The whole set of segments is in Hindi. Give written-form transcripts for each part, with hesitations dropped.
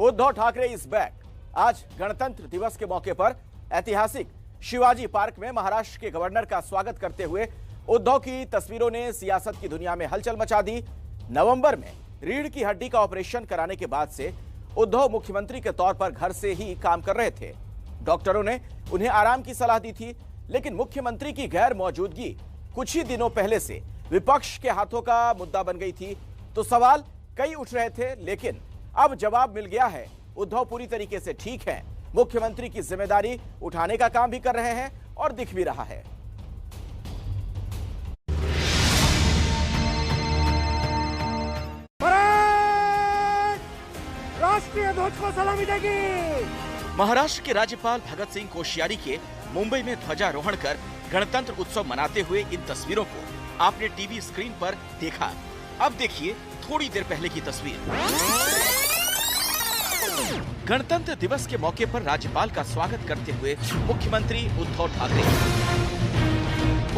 Uddhav Thackeray is back. आज गणतंत्र दिवस के मौके पर ऐतिहासिक शिवाजी पार्क में महाराष्ट्र के गवर्नर का स्वागत करते हुए उद्धव की तस्वीरों ने सियासत की दुनिया में हलचल मचा दी। नवंबर में रीढ़ की हड्डी का ऑपरेशन कराने के बाद से उद्धव मुख्यमंत्री के तौर पर घर से ही काम कर रहे थे। डॉक्टरों ने उन्हें आराम की सलाह दी थी, लेकिन मुख्यमंत्री की गैर मौजूदगी कुछ ही दिनों पहले से विपक्ष के हाथों का मुद्दा बन गई थी। तो सवाल कई उठ रहे थे, लेकिन अब जवाब मिल गया है। उद्धव पूरी तरीके से ठीक हैं, मुख्यमंत्री की जिम्मेदारी उठाने का काम भी कर रहे हैं और दिख भी रहा है। राष्ट्रीय ध्वज को सलामी देगी। महाराष्ट्र के राज्यपाल भगत सिंह कोश्यारी के मुंबई में ध्वजारोहण कर गणतंत्र उत्सव मनाते हुए इन तस्वीरों को आपने टीवी स्क्रीन पर देखा। अब देखिए थोड़ी देर पहले की तस्वीर। गणतंत्र दिवस के मौके पर राज्यपाल का स्वागत करते हुए मुख्यमंत्री उद्धव ठाकरे।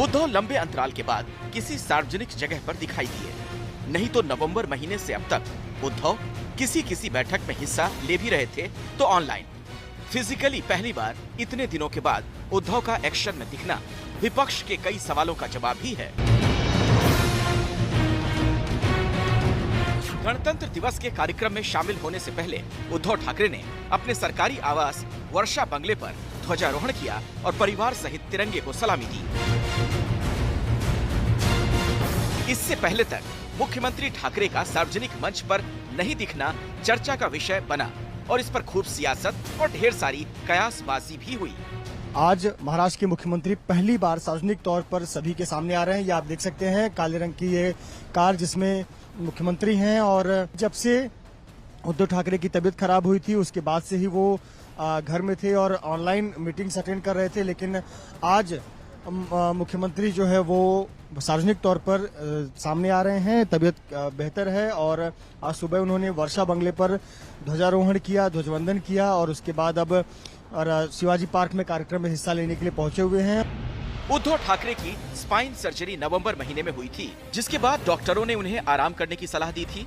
उद्धव लंबे अंतराल के बाद किसी सार्वजनिक जगह पर दिखाई दिए, नहीं तो नवंबर महीने से अब तक उद्धव किसी बैठक में हिस्सा ले भी रहे थे तो ऑनलाइन। फिजिकली पहली बार इतने दिनों के बाद उद्धव का एक्शन में दिखना विपक्ष के कई सवालों का जवाब भी है। गणतंत्र दिवस के कार्यक्रम में शामिल होने से पहले उद्धव ठाकरे ने अपने सरकारी आवास वर्षा बंगले पर ध्वजारोहण किया और परिवार सहित तिरंगे को सलामी दी। इससे पहले तक मुख्यमंत्री ठाकरे का सार्वजनिक मंच पर नहीं दिखना चर्चा का विषय बना और इस पर खूब सियासत और ढेर सारी कयासबाजी भी हुई। आज महाराष्ट्र के मुख्यमंत्री पहली बार सार्वजनिक तौर पर सभी के सामने आ रहे हैं। ये आप देख सकते हैं, काले रंग की ये कार जिसमें मुख्यमंत्री हैं। और जब से उद्धव ठाकरे की तबीयत खराब हुई थी उसके बाद से ही वो घर में थे और ऑनलाइन मीटिंग्स अटेंड कर रहे थे, लेकिन आज मुख्यमंत्री जो है वो सार्वजनिक तौर पर सामने आ रहे हैं। तबीयत बेहतर है और आज सुबह उन्होंने वर्षा बंगले पर ध्वजारोहण किया, ध्वजवंदन किया और उसके बाद अब शिवाजी पार्क में कार्यक्रम में हिस्सा लेने के लिए पहुंचे हुए हैं। उद्धव ठाकरे की स्पाइन सर्जरी नवंबर महीने में हुई थी, जिसके बाद डॉक्टरों ने उन्हें आराम करने की सलाह दी थी।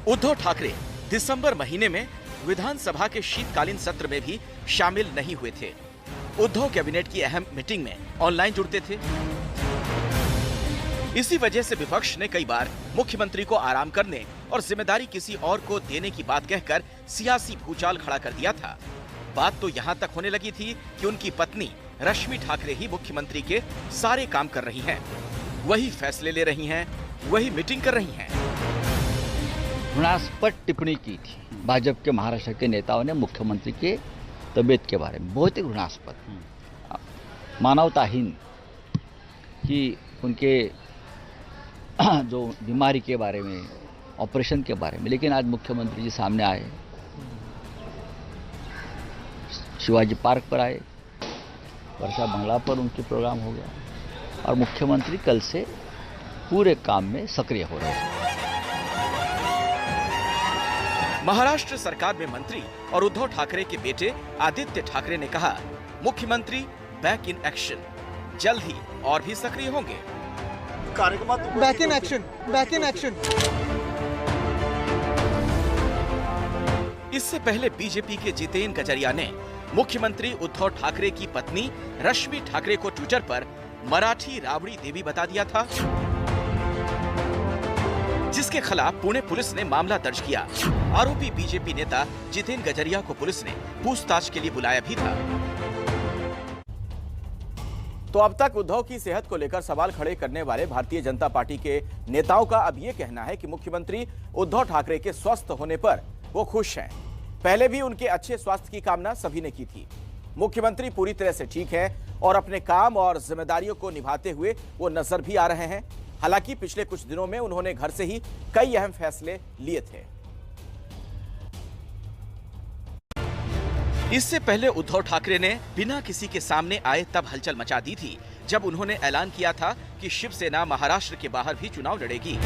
उद्धव ठाकरे दिसंबर महीने में विधानसभा के शीतकालीन सत्र में भी शामिल नहीं हुए थे। उद्धव कैबिनेट की अहम मीटिंग में ऑनलाइन जुड़ते थे। इसी वजह से विपक्ष ने कई बार मुख्यमंत्री को आराम करने और जिम्मेदारी किसी और को देने की बात कहकर सियासी भूचाल खड़ा कर दिया था। बात तो यहाँ तक होने लगी थी कि उनकी पत्नी रश्मि ठाकरे ही मुख्यमंत्री के सारे काम कर रही हैं, वही फैसले ले रही हैं, वही मीटिंग कर रही हैं। घृणास्पद टिप्पणी की थी भाजपा के महाराष्ट्र के नेताओं ने मुख्यमंत्री के तबीयत के बारे में, बहुत ही घृणास्पद, मानवताहीन, कि उनके जो बीमारी के बारे में, ऑपरेशन के बारे में। लेकिन आज मुख्यमंत्री जी सामने आए, शिवाजी पार्क पर आए, वर्षा बंगला पर उनके प्रोग्राम हो गया और मुख्यमंत्री कल से पूरे काम में सक्रिय हो रहे हैं। महाराष्ट्र सरकार में मंत्री और उद्धव ठाकरे के बेटे आदित्य ठाकरे ने कहा, मुख्यमंत्री बैक इन एक्शन, जल्द ही और भी सक्रिय होंगे। Back in action, back in action. इससे पहले बीजेपी के जितेन गजरिया ने मुख्यमंत्री उद्धव ठाकरे की पत्नी रश्मि ठाकरे को ट्विटर पर मराठी राबड़ी देवी बता दिया था, जिसके खिलाफ पुणे पुलिस ने मामला दर्ज किया। आरोपी बीजेपी नेता जितेन गजरिया को पुलिस ने पूछताछ के लिए बुलाया भी था। तो अब तक उद्धव की सेहत को लेकर सवाल खड़े करने वाले भारतीय जनता पार्टी के नेताओं का अब यह कहना है कि मुख्यमंत्री उद्धव ठाकरे के स्वस्थ होने पर वो खुश हैं। पहले भी उनके अच्छे स्वास्थ्य की कामना सभी ने की थी। मुख्यमंत्री पूरी तरह से ठीक है और अपने काम और जिम्मेदारियों को निभाते हुए वो नजर भी आ रहे हैं। हालांकि पिछले कुछ दिनों में उन्होंने घर से ही कई अहम फैसले लिए थे। इससे पहले उद्धव ठाकरे ने बिना किसी के सामने आए तब हलचल मचा दी थी जब उन्होंने ऐलान किया था कि शिवसेना महाराष्ट्र के बाहर भी चुनाव लड़ेगी।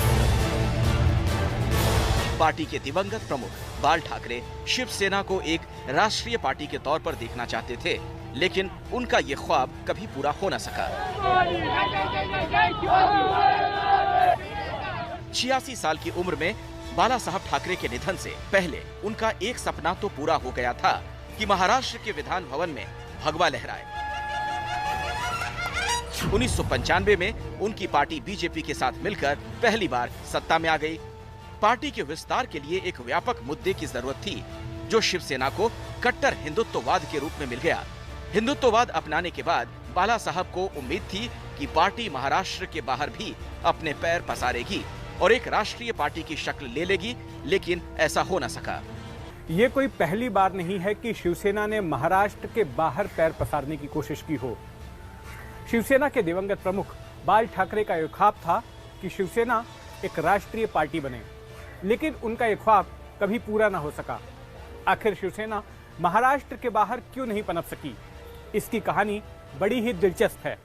पार्टी के दिवंगत प्रमुख बाल ठाकरे शिवसेना को एक राष्ट्रीय पार्टी के तौर पर देखना चाहते थे, लेकिन उनका ये ख्वाब कभी पूरा हो न सका। 86 साल की उम्र में बाला साहब ठाकरे के निधन से पहले उनका एक सपना तो पूरा हो गया था कि महाराष्ट्र के विधान भवन में भगवा लहराए। 1995 में उनकी पार्टी बीजेपी के साथ मिलकर पहली बार सत्ता में आ गई। पार्टी के विस्तार के लिए एक व्यापक मुद्दे की जरूरत थी, जो शिवसेना को कट्टर हिंदुत्ववाद के रूप में मिल गया। हिंदुत्ववाद अपनाने के बाद बाला साहब को उम्मीद थी कि पार्टी महाराष्ट्र के बाहर भी अपने पैर पसारेगी और एक राष्ट्रीय पार्टी की शक्ल ले लेगी, लेकिन ऐसा हो न सका। ये कोई पहली बार नहीं है कि शिवसेना ने महाराष्ट्र के बाहर पैर पसारने की कोशिश की हो। शिवसेना के दिवंगत प्रमुख बाल ठाकरे का यह ख्वाब था कि शिवसेना एक राष्ट्रीय पार्टी बने, लेकिन उनका यह ख्वाब कभी पूरा न हो सका। आखिर शिवसेना महाराष्ट्र के बाहर क्यों नहीं पनप सकी? इसकी कहानी बड़ी ही दिलचस्प है।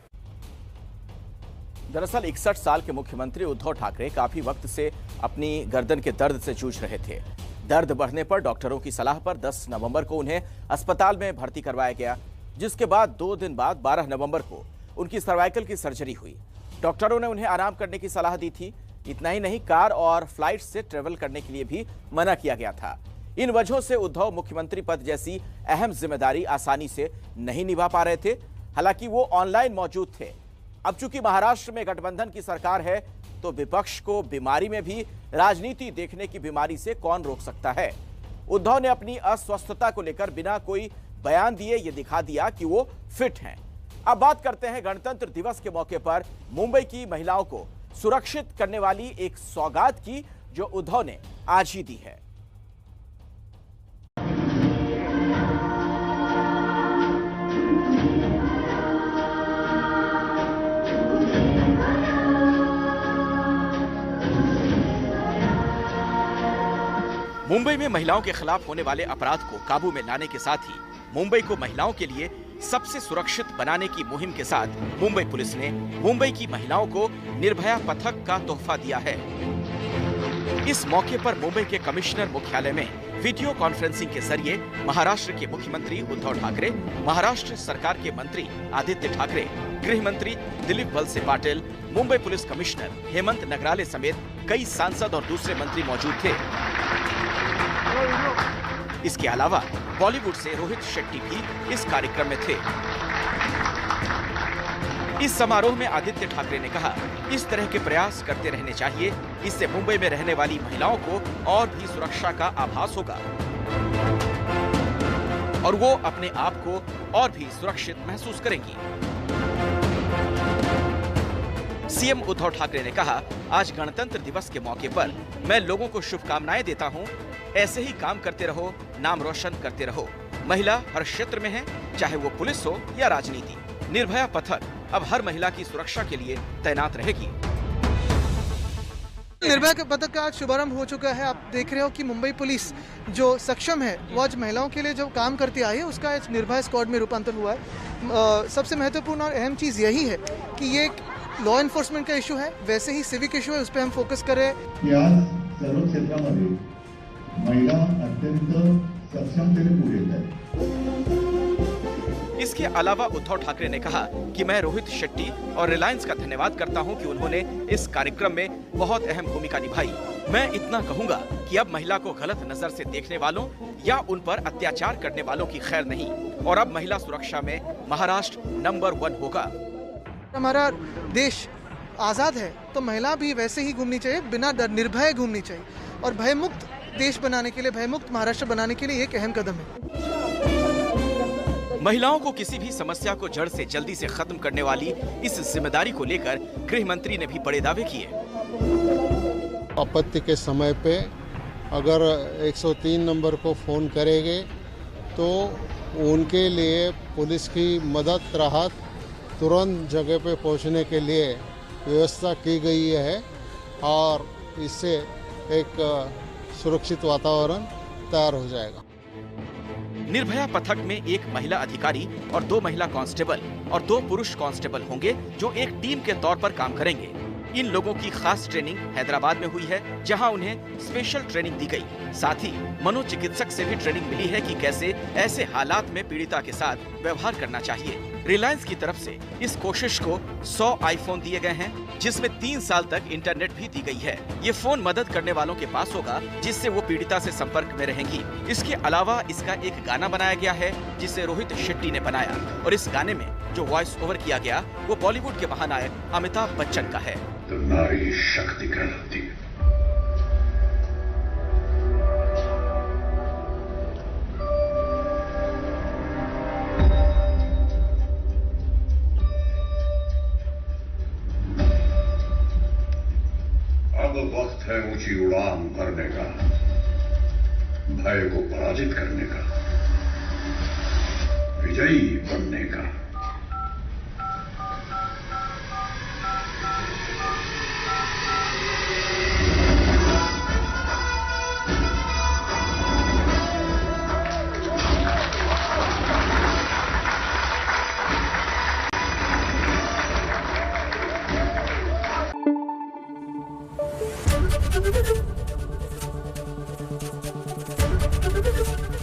दरअसल 61 साल के मुख्यमंत्री उद्धव ठाकरे काफी वक्त से अपनी गर्दन के दर्द से जूझ रहे थे। दर्द बढ़ने पर डॉक्टरों की सलाह पर 10 नवंबर को उन्हें अस्पताल में भर्ती करवाया गया, जिसके बाद 2 दिन बाद 12 नवंबर को उनकी सर्वाइकल की सर्जरी हुई। डॉक्टरों ने उन्हें आराम करने की सलाह दी थी। इतना ही नहीं, कार और फ्लाइट से ट्रेवल करने के लिए भी मना किया गया था। इन वजहों से उद्धव मुख्यमंत्री पद जैसी अहम जिम्मेदारी आसानी से नहीं निभा पा रहे थे। हालांकि वो ऑनलाइन मौजूद थे। अब चूंकि महाराष्ट्र में गठबंधन की सरकार है, तो विपक्ष को बीमारी में भी राजनीति देखने की बीमारी से कौन रोक सकता है। उद्धव ने अपनी अस्वस्थता को लेकर बिना कोई बयान दिए ये दिखा दिया कि वो फिट हैं। अब बात करते हैं गणतंत्र दिवस के मौके पर मुंबई की महिलाओं को सुरक्षित करने वाली एक सौगात की, जो उद्धव ने आज ही दी है। मुंबई में महिलाओं के खिलाफ होने वाले अपराध को काबू में लाने के साथ ही मुंबई को महिलाओं के लिए सबसे सुरक्षित बनाने की मुहिम के साथ मुंबई पुलिस ने मुंबई की महिलाओं को निर्भया पथक का तोहफा दिया है। इस मौके पर मुंबई के कमिश्नर मुख्यालय में वीडियो कॉन्फ्रेंसिंग के जरिए महाराष्ट्र के मुख्यमंत्री उद्धव ठाकरे, महाराष्ट्र सरकार के मंत्री आदित्य ठाकरे, गृह मंत्री दिलीप वलसे पाटिल, मुंबई पुलिस कमिश्नर हेमंत नगराले समेत कई सांसद और दूसरे मंत्री मौजूद थे। इसके अलावा बॉलीवुड से रोहित शेट्टी भी इस कार्यक्रम में थे। इस समारोह में आदित्य ठाकरे ने कहा, इस तरह के प्रयास करते रहने चाहिए। इससे मुंबई में रहने वाली महिलाओं को और भी सुरक्षा का आभास होगा और वो अपने आप को और भी सुरक्षित महसूस करेंगी। सीएम उद्धव ठाकरे ने कहा, आज गणतंत्र दिवस के मौके पर मैं लोगों को शुभकामनाएं देता हूं। ऐसे ही काम करते रहो, नाम रोशन करते रहो। महिला हर क्षेत्र में है, चाहे वो पुलिस हो या राजनीति। निर्भया पथक अब हर महिला की सुरक्षा के लिए तैनात रहेगी। निर्भया पथक का आज शुभारंभ हो चुका है। आप देख रहे हो कि मुंबई पुलिस जो सक्षम है, वो आज महिलाओं के लिए जो काम करती आई है, उसका आज निर्भया स्क्वाड में रूपांतर हुआ है। सबसे महत्वपूर्ण और अहम चीज यही है कि ये लॉ एन्फोर्समेंट का इशू है, वैसे ही सिविक इशू है, उस पर हम फोकस करें। सर्व क्षेत्रामध्ये महिला अत्यंत सक्षमतेने पुढे येत आहेत। इसके अलावा उद्धव ठाकरे ने कहा कि मैं रोहित शेट्टी और रिलायंस का धन्यवाद करता हूं कि उन्होंने इस कार्यक्रम में बहुत अहम भूमिका निभाई। मैं इतना कहूंगा कि अब महिला को गलत नजर से देखने वालों या उन पर अत्याचार करने वालों की खैर नहीं, और अब महिला सुरक्षा में महाराष्ट्र नंबर 1 होगा। हमारा देश आजाद है तो महिला भी वैसे ही घूमनी चाहिए, बिना डर निर्भय घूमनी चाहिए, और भयमुक्त देश बनाने के लिए, भयमुक्त महाराष्ट्र बनाने के लिए एक अहम कदम है। महिलाओं को किसी भी समस्या को जड़ से जल्दी से खत्म करने वाली इस जिम्मेदारी को लेकर गृह मंत्री ने भी बड़े दावे किए। आपत्ति के समय पे अगर 103 नंबर को फोन करेंगे तो उनके लिए पुलिस की मदद, राहत तुरंत जगह पे पहुंचने के लिए व्यवस्था की गई है, और इससे एक सुरक्षित वातावरण तैयार हो जाएगा। निर्भया पथक में एक महिला अधिकारी और 2 महिला कांस्टेबल और 2 पुरुष कांस्टेबल होंगे, जो एक टीम के तौर पर काम करेंगे। इन लोगों की खास ट्रेनिंग हैदराबाद में हुई है, जहां उन्हें स्पेशल ट्रेनिंग दी गई। साथ ही मनोचिकित्सक से भी ट्रेनिंग मिली है कि कैसे ऐसे हालात में पीड़िता के साथ व्यवहार करना चाहिए। रिलायंस की तरफ से इस कोशिश को 100 आईफोन दिए गए हैं, जिसमें 3 साल तक इंटरनेट भी दी गई है। ये फोन मदद करने वालों के पास होगा, जिससे वो पीड़िता से संपर्क में रहेंगी। इसके अलावा इसका एक गाना बनाया गया है, जिसे रोहित शेट्टी ने बनाया, और इस गाने में जो वॉइस ओवर किया गया वो बॉलीवुड के महानायक अमिताभ बच्चन का है। तो नारी शक्ति कहलाती है। अब वक्त है ऊंची उड़ान भरने का, भय को पराजित करने का, विजयी बनने का।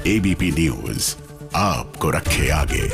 एबीपी न्यूज आपको रखे आगे।